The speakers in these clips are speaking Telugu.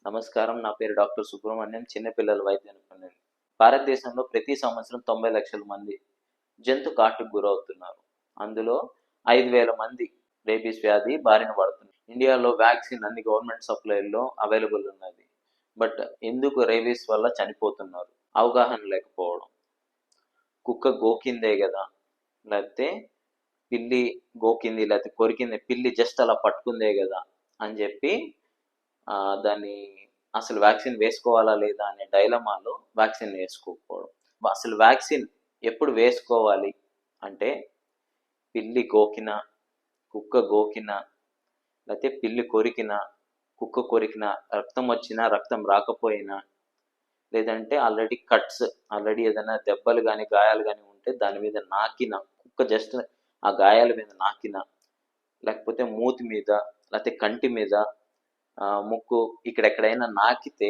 నమస్కారం. నా పేరు డాక్టర్ సుబ్రహ్మణ్యం. చిన్నపిల్లల వైద్య నిపుణుడిని. భారతదేశంలో ప్రతి సంవత్సరం 90 లక్షల మంది జంతు కాటుకు గురవుతున్నారు. అందులో 5,000 మంది రేబీస్ వ్యాధి బారిన పడుతున్నారు. ఇండియాలో వ్యాక్సిన్ అన్ని గవర్నమెంట్ సప్లైల్లో అవైలబుల్ ఉన్నది. బట్ ఎందుకు రేబీస్ వల్ల చనిపోతున్నారు? అవగాహన లేకపోవడం. కుక్క గోకిందే కదా, లేకపోతే పిల్లి గోకింది, లేకపోతే కొరికింది, పిల్లి జస్ట్ అలా పట్టుకుందే కదా అని చెప్పి దాన్ని అసలు వ్యాక్సిన్ వేసుకోవాలా లేదా అనే డైలమాలో వ్యాక్సిన్ వేసుకోకపోవడం. అసలు వ్యాక్సిన్ ఎప్పుడు వేసుకోవాలి అంటే, పిల్లి గోకిన, కుక్క గోకిన, లేకపోతే పిల్లి కొరికిన, కుక్క కొరికిన, రక్తం వచ్చినా రక్తం రాకపోయినా, లేదంటే ఆల్రెడీ ఏదైనా దెబ్బలు కానీ గాయాలు కానీ ఉంటే దాని మీద నాకిన, కుక్క జస్ట్ ఆ గాయాల మీద నాకిన, లేకపోతే మూతి మీద, లేకపోతే కంటి మీద, ముక్కు ఇక్కడెక్కడైనా నాకితే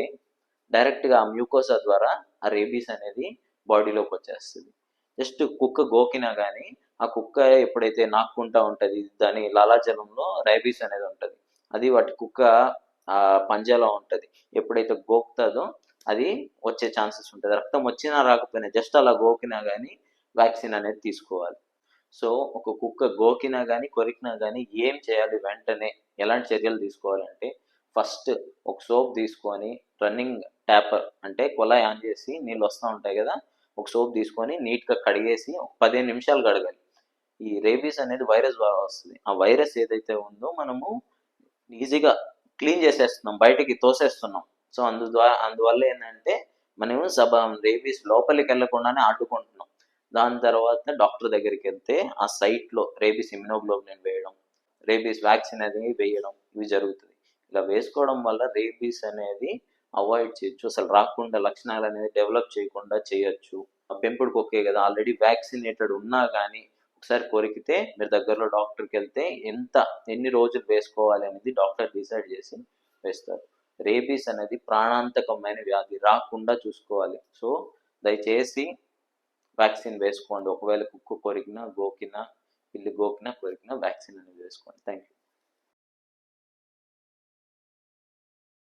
డైరెక్ట్గా ఆ మ్యూకోసా ద్వారా ఆ రేబీస్ అనేది బాడీలోకి వచ్చేస్తుంది. జస్ట్ కుక్క గోకినా కానీ ఆ కుక్క ఎప్పుడైతే నాక్కుంటా ఉంటుంది, దాని లాలాజలంలో రేబీస్ అనేది ఉంటుంది. అది వాటి కుక్క పంజాలో ఉంటుంది. ఎప్పుడైతే గోకుతుందో అది వచ్చే ఛాన్సెస్ ఉంటుంది. రక్తం వచ్చినా రాకపోయినా జస్ట్ అలా గోకినా కానీ వ్యాక్సిన్ అనేది తీసుకోవాలి. సో ఒక కుక్క గోకినా కానీ కొరికినా కానీ ఏం చేయాలి, వెంటనే ఎలాంటి చర్యలు తీసుకోవాలంటే, ఫస్ట్ ఒక సోప్ తీసుకొని రన్నింగ్ ట్యాపర్ అంటే కుళాయి ఆన్ చేసి నీళ్ళు వస్తూ ఉంటాయి కదా, ఒక సోప్ తీసుకొని నీట్గా కడిగేసి ఒక 15 నిమిషాలు కడగాలి. ఈ రేబీస్ అనేది వైరస్ ద్వారా వస్తుంది. ఆ వైరస్ ఏదైతే ఉందో మనము ఈజీగా క్లీన్ చేసేస్తున్నాం, బయటికి తోసేస్తున్నాం. సో అందువల్ల ఏంటంటే మనము రేబీస్ లోపలికి వెళ్లకుండానే అడ్డుకుంటున్నాం. దాని తర్వాత డాక్టర్ దగ్గరికి వెళ్తే ఆ సైట్లో రేబీస్ ఇమ్యునోగ్లోబులిన్ వేయడం, రేబీస్ వ్యాక్సిన్ అనేది వేయడం, ఇవి జరుగుతుంది. ఇలా వేసుకోవడం వల్ల రేబీస్ అనేది అవాయిడ్ చేయొచ్చు, అసలు రాకుండా లక్షణాలు అనేది డెవలప్ చేయకుండా చేయొచ్చు. పెంపుడు కుక్కే కదా, ఆల్రెడీ వ్యాక్సినేటెడ్ ఉన్నా కానీ ఒకసారి కొరికితే మీరు దగ్గరలో డాక్టర్కి వెళ్తే ఎన్ని రోజులు వేసుకోవాలి అనేది డాక్టర్ డిసైడ్ చేసి వేస్తారు. రేబీస్ అనేది ప్రాణాంతకమైన వ్యాధి, రాకుండా చూసుకోవాలి. సో దయచేసి వ్యాక్సిన్ వేసుకోండి. ఒకవేళ కుక్క కొరికినా, గోకినా, పిల్లి గోకినా, కొరికినా వ్యాక్సిన్ అనేది వేసుకోండి. Thank you.